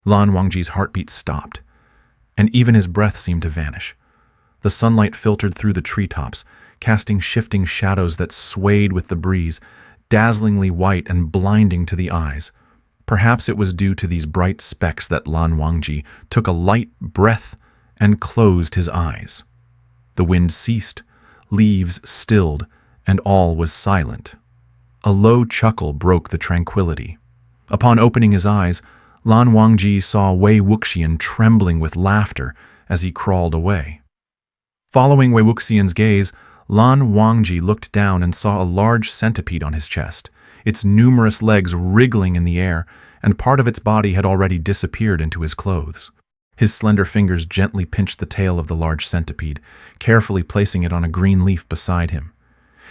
Lan Wangji's heartbeat stopped, and even his breath seemed to vanish. The sunlight filtered through the treetops, casting shifting shadows that swayed with the breeze, dazzlingly white and blinding to the eyes. Perhaps it was due to these bright specks that Lan Wangji took a light breath and closed his eyes. The wind ceased, leaves stilled, and all was silent. A low chuckle broke the tranquility. Upon opening his eyes, Lan Wangji saw Wei Wuxian trembling with laughter as he crawled away. Following Wei Wuxian's gaze, Lan Wangji looked down and saw a large centipede on his chest, its numerous legs wriggling in the air, and part of its body had already disappeared into his clothes. His slender fingers gently pinched the tail of the large centipede, carefully placing it on a green leaf beside him.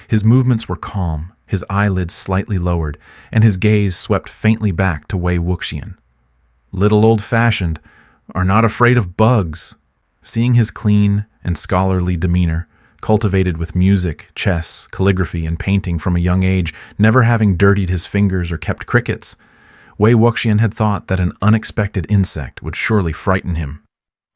His movements were calm, his eyelids slightly lowered, and his gaze swept faintly back to Wei Wuxian. Little old-fashioned, are not afraid of bugs. Seeing his clean and scholarly demeanor, cultivated with music, chess, calligraphy, and painting from a young age, never having dirtied his fingers or kept crickets, Wei Wuxian had thought that an unexpected insect would surely frighten him.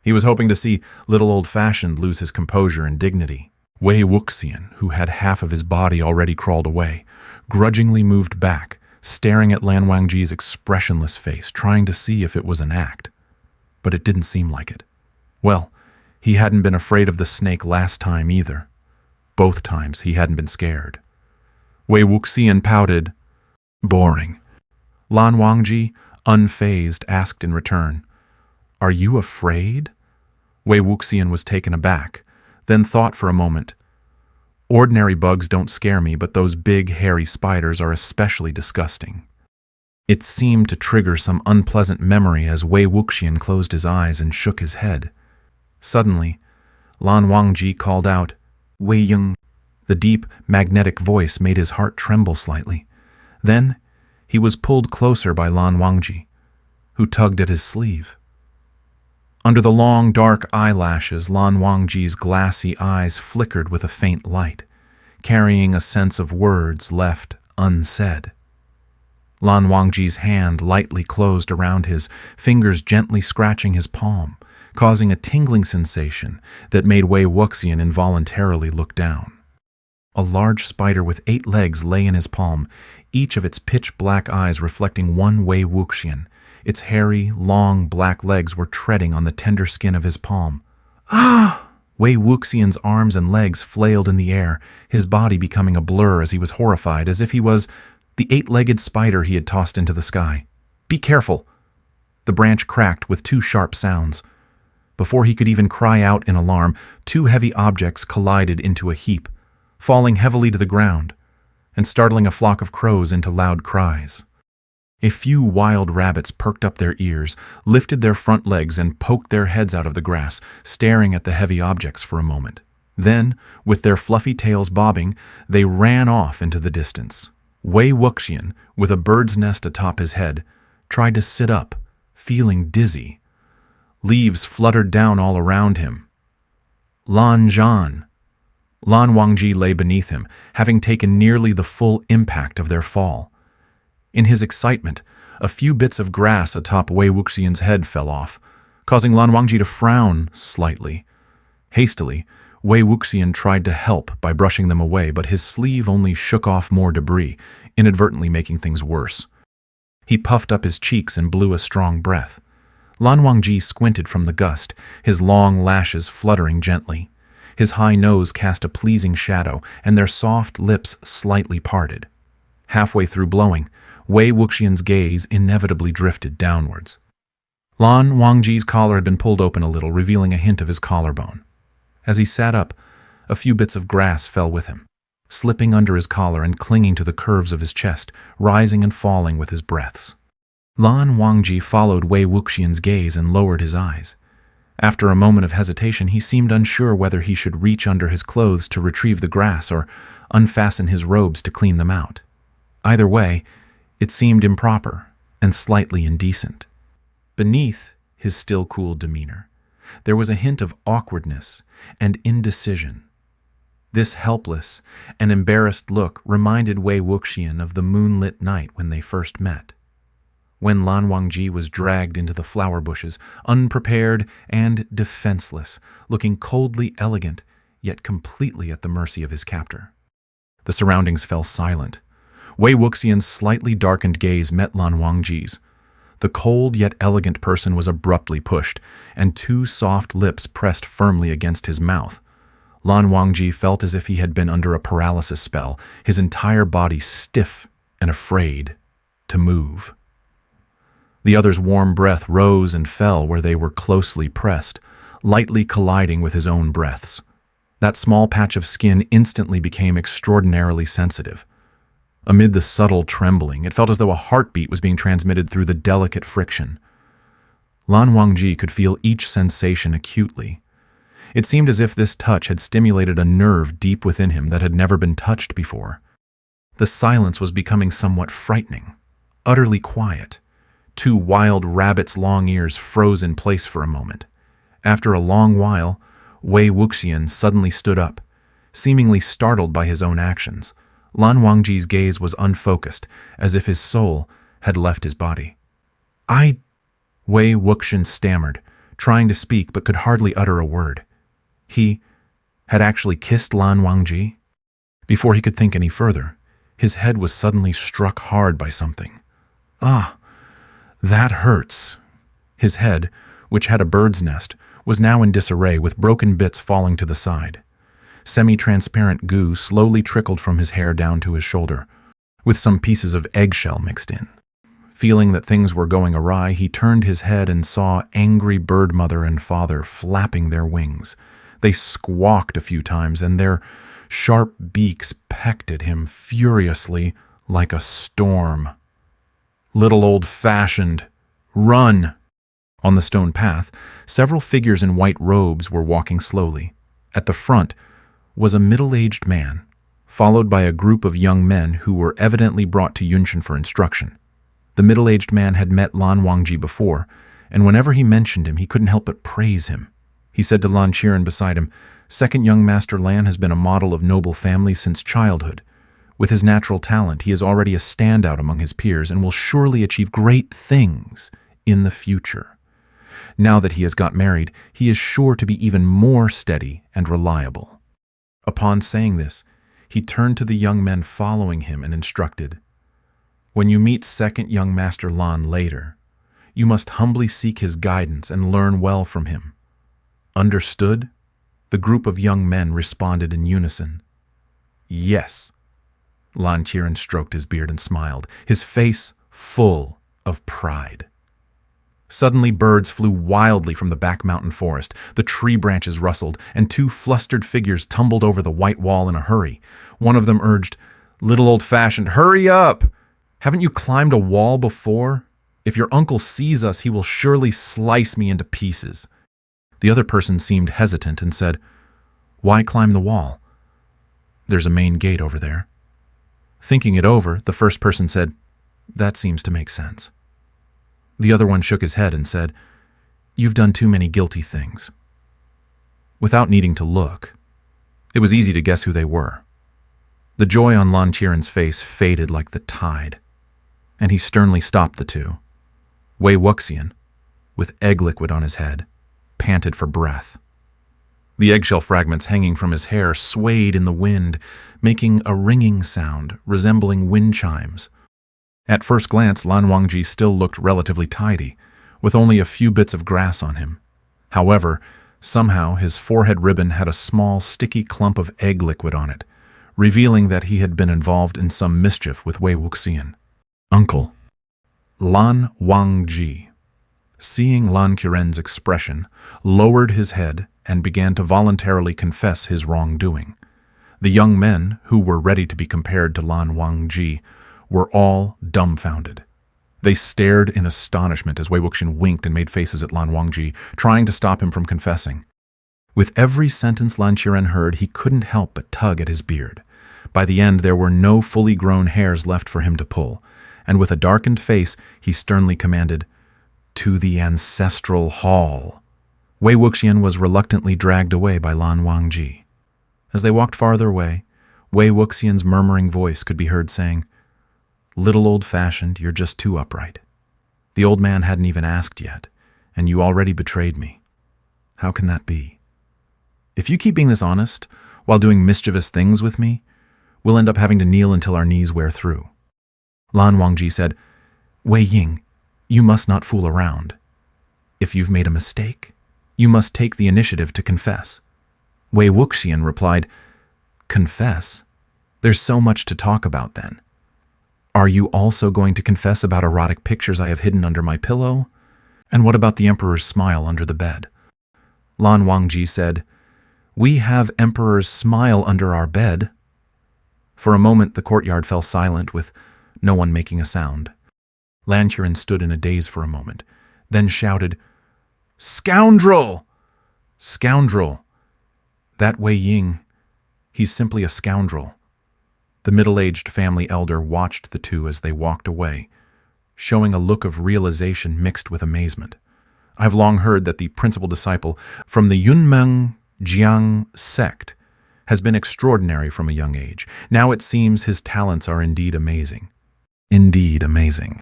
He was hoping to see little old-fashioned lose his composure and dignity. Wei Wuxian, who had half of his body already crawled away, grudgingly moved back, staring at Lan Wangji's expressionless face, trying to see if it was an act. But it didn't seem like it. Well, he hadn't been afraid of the snake last time either. Both times he hadn't been scared. Wei Wuxian pouted. Boring. Lan Wangji, unfazed, asked in return, Are you afraid? Wei Wuxian was taken aback, then thought for a moment. Ordinary bugs don't scare me, but those big, hairy spiders are especially disgusting. It seemed to trigger some unpleasant memory as Wei Wuxian closed his eyes and shook his head. Suddenly, Lan Wangji called out, Wei Yung. The deep, magnetic voice made his heart tremble slightly. Then, he was pulled closer by Lan Wangji, who tugged at his sleeve. Under the long, dark eyelashes, Lan Wangji's glassy eyes flickered with a faint light, carrying a sense of words left unsaid. Lan Wangji's hand lightly closed around his, fingers gently scratching his palm, causing a tingling sensation that made Wei Wuxian involuntarily look down. A large spider with 8 legs lay in his palm, each of its pitch-black eyes reflecting one Wei Wuxian. Its hairy, long, black legs were treading on the tender skin of his palm. Ah! Wei Wuxian's arms and legs flailed in the air, his body becoming a blur as he was horrified, as if he was the 8-legged spider he had tossed into the sky. Be careful! The branch cracked with 2 sharp sounds. Before he could even cry out in alarm, 2 heavy objects collided into a heap, falling heavily to the ground, and startling a flock of crows into loud cries. A few wild rabbits perked up their ears, lifted their front legs, and poked their heads out of the grass, staring at the heavy objects for a moment. Then, with their fluffy tails bobbing, they ran off into the distance. Wei Wuxian, with a bird's nest atop his head, tried to sit up, feeling dizzy. Leaves fluttered down all around him. Lan Zhan. Lan Wangji lay beneath him, having taken nearly the full impact of their fall. In his excitement, a few bits of grass atop Wei Wuxian's head fell off, causing Lan Wangji to frown slightly. Hastily, Wei Wuxian tried to help by brushing them away, but his sleeve only shook off more debris, inadvertently making things worse. He puffed up his cheeks and blew a strong breath. Lan Wangji squinted from the gust, his long lashes fluttering gently. His high nose cast a pleasing shadow, and their soft lips slightly parted. Halfway through blowing, Wei Wuxian's gaze inevitably drifted downwards. Lan Wangji's collar had been pulled open a little, revealing a hint of his collarbone. As he sat up, a few bits of grass fell with him, slipping under his collar and clinging to the curves of his chest, rising and falling with his breaths. Lan Wangji followed Wei Wuxian's gaze and lowered his eyes. After a moment of hesitation, he seemed unsure whether he should reach under his clothes to retrieve the grass or unfasten his robes to clean them out. Either way, it seemed improper and slightly indecent. Beneath his still cool demeanor, there was a hint of awkwardness and indecision. This helpless and embarrassed look reminded Wei Wuxian of the moonlit night when they first met. when Lan Wangji was dragged into the flower bushes, unprepared and defenseless, looking coldly elegant, yet completely at the mercy of his captor. The surroundings fell silent. Wei Wuxian's slightly darkened gaze met Lan Wangji's. The cold yet elegant person was abruptly pushed, and two soft lips pressed firmly against his mouth. Lan Wangji felt as if he had been under a paralysis spell, his entire body stiff and afraid to move. The other's warm breath rose and fell where they were closely pressed, lightly colliding with his own breaths. That small patch of skin instantly became extraordinarily sensitive. Amid the subtle trembling, it felt as though a heartbeat was being transmitted through the delicate friction. Lan Wangji could feel each sensation acutely. It seemed as if this touch had stimulated a nerve deep within him that had never been touched before. The silence was becoming somewhat frightening, utterly quiet. Two wild rabbits' long ears froze in place for a moment. After a long while, Wei Wuxian suddenly stood up, seemingly startled by his own actions. Lan Wangji's gaze was unfocused, as if his soul had left his body. Wei Wuxian stammered, trying to speak but could hardly utter a word. He had actually kissed Lan Wangji? Before he could think any further, his head was suddenly struck hard by something. Ah! That hurts. His head, which had a bird's nest, was now in disarray with broken bits falling to the side. Semi-transparent goo slowly trickled from his hair down to his shoulder, with some pieces of eggshell mixed in. Feeling that things were going awry, he turned his head and saw angry bird mother and father flapping their wings. They squawked a few times, and their sharp beaks pecked at him furiously like a storm. Little old-fashioned, run! On the stone path, several figures in white robes were walking slowly. At the front was a middle-aged man, followed by a group of young men who were evidently brought to Yunshan for instruction. The middle-aged man had met Lan Wangji before, and whenever he mentioned him, he couldn't help but praise him. He said to Lan Qiren beside him, "Second young Master Lan has been a model of noble family since childhood. With his natural talent, he is already a standout among his peers and will surely achieve great things in the future. Now that he has got married, he is sure to be even more steady and reliable." Upon saying this, he turned to the young men following him and instructed, "When you meet second young Master Lan later, you must humbly seek his guidance and learn well from him." Understood? The group of young men responded in unison. "Yes." Lan Qiren stroked his beard and smiled, his face full of pride. Suddenly birds flew wildly from the back mountain forest, the tree branches rustled, and two flustered figures tumbled over the white wall in a hurry. One of them urged, "Little old-fashioned, hurry up! Haven't you climbed a wall before? If your uncle sees us, he will surely slice me into pieces." The other person seemed hesitant and said, "Why climb the wall? There's a main gate over there." Thinking it over, the first person said, "That seems to make sense." The other one shook his head and said, "You've done too many guilty things." Without needing to look, it was easy to guess who they were. The joy on Lan Qiren's face faded like the tide, and he sternly stopped the two. Wei Wuxian, with egg liquid on his head, panted for breath. The eggshell fragments hanging from his hair swayed in the wind, making a ringing sound resembling wind chimes. At first glance, Lan Wangji still looked relatively tidy, with only a few bits of grass on him. However, somehow his forehead ribbon had a small, sticky clump of egg liquid on it, revealing that he had been involved in some mischief with Wei Wuxian. "Uncle." Lan Wangji, seeing Lan Qiren's expression, lowered his head and began to voluntarily confess his wrongdoing. The young men, who were ready to be compared to Lan Wangji, were all dumbfounded. They stared in astonishment as Wei Wuxian winked and made faces at Lan Wangji, trying to stop him from confessing. With every sentence Lan Qiren heard, he couldn't help but tug at his beard. By the end, there were no fully grown hairs left for him to pull, and with a darkened face, he sternly commanded, "To the ancestral hall." Wei Wuxian was reluctantly dragged away by Lan Wangji. As they walked farther away, Wei Wuxian's murmuring voice could be heard saying, "Little old-fashioned, you're just too upright. The old man hadn't even asked yet, and you already betrayed me. How can that be? If you keep being this honest, while doing mischievous things with me, we'll end up having to kneel until our knees wear through. Lan Wangji said, Wei Ying, you must not fool around. If you've made a mistake, you must take the initiative to confess. Wei Wuxian replied, Confess? There's so much to talk about then. Are you also going to confess about erotic pictures I have hidden under my pillow? And what about the Emperor's smile under the bed? Lan Wangji said, We have Emperor's smile under our bed. For a moment the courtyard fell silent with no one making a sound. Lan Qiren stood in a daze for a moment, then shouted, Scoundrel! Scoundrel! That Wei Ying, he's simply a scoundrel. The middle-aged family elder watched the two as they walked away, showing a look of realization mixed with amazement. I've long heard that the principal disciple from the Yunmeng Jiang sect has been extraordinary from a young age. Now it seems his talents are indeed amazing. Indeed amazing.